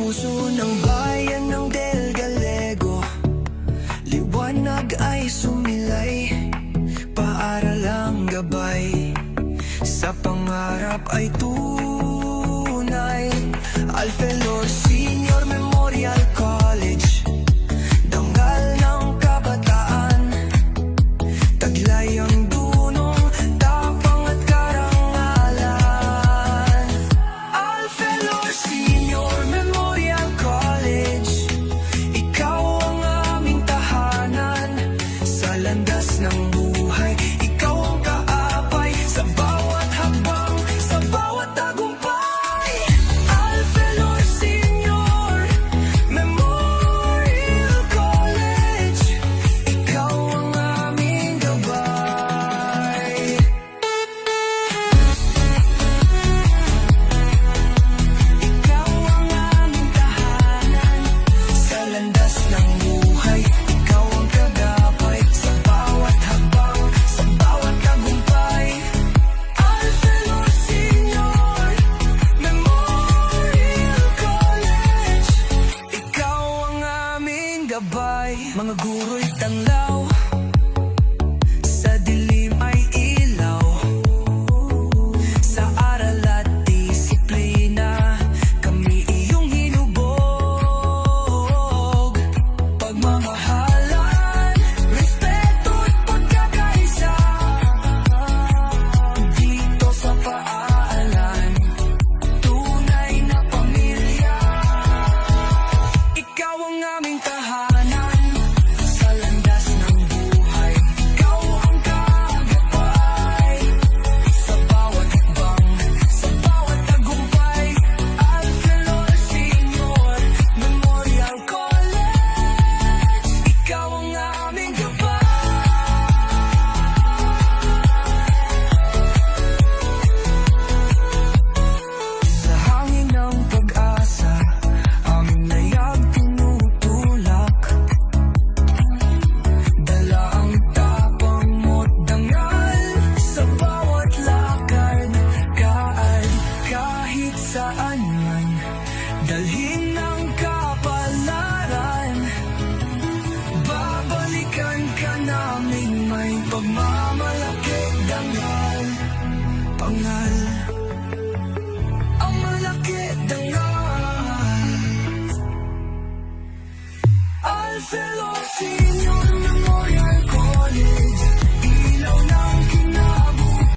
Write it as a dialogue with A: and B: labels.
A: puso ng bayan ng Del Gallego, liwanag ay sumilay, paaral ang gabay, sa pangarap ay tunay. Alfelor Senior Memorial College, danggal ng kabataan, taglay ang dunong, tapang at karangalan. Alfelor Senior Memorial College, ikaw ang aming tahanan, sa landas ng buhay, ikaw ang kaabay, sa bawat hakbang, sa bawat tagumpay. Alfelor Senior Memorial College, ikaw ang aming gabay. Ikaw ang aming tahanan, sa landas ng buhay, ikaw ang kagabay, sa bawat hakbang, sa bawat tagumpay. Alfelor Senior Memorial College, ikaw ang aming gabay. Mga guro'y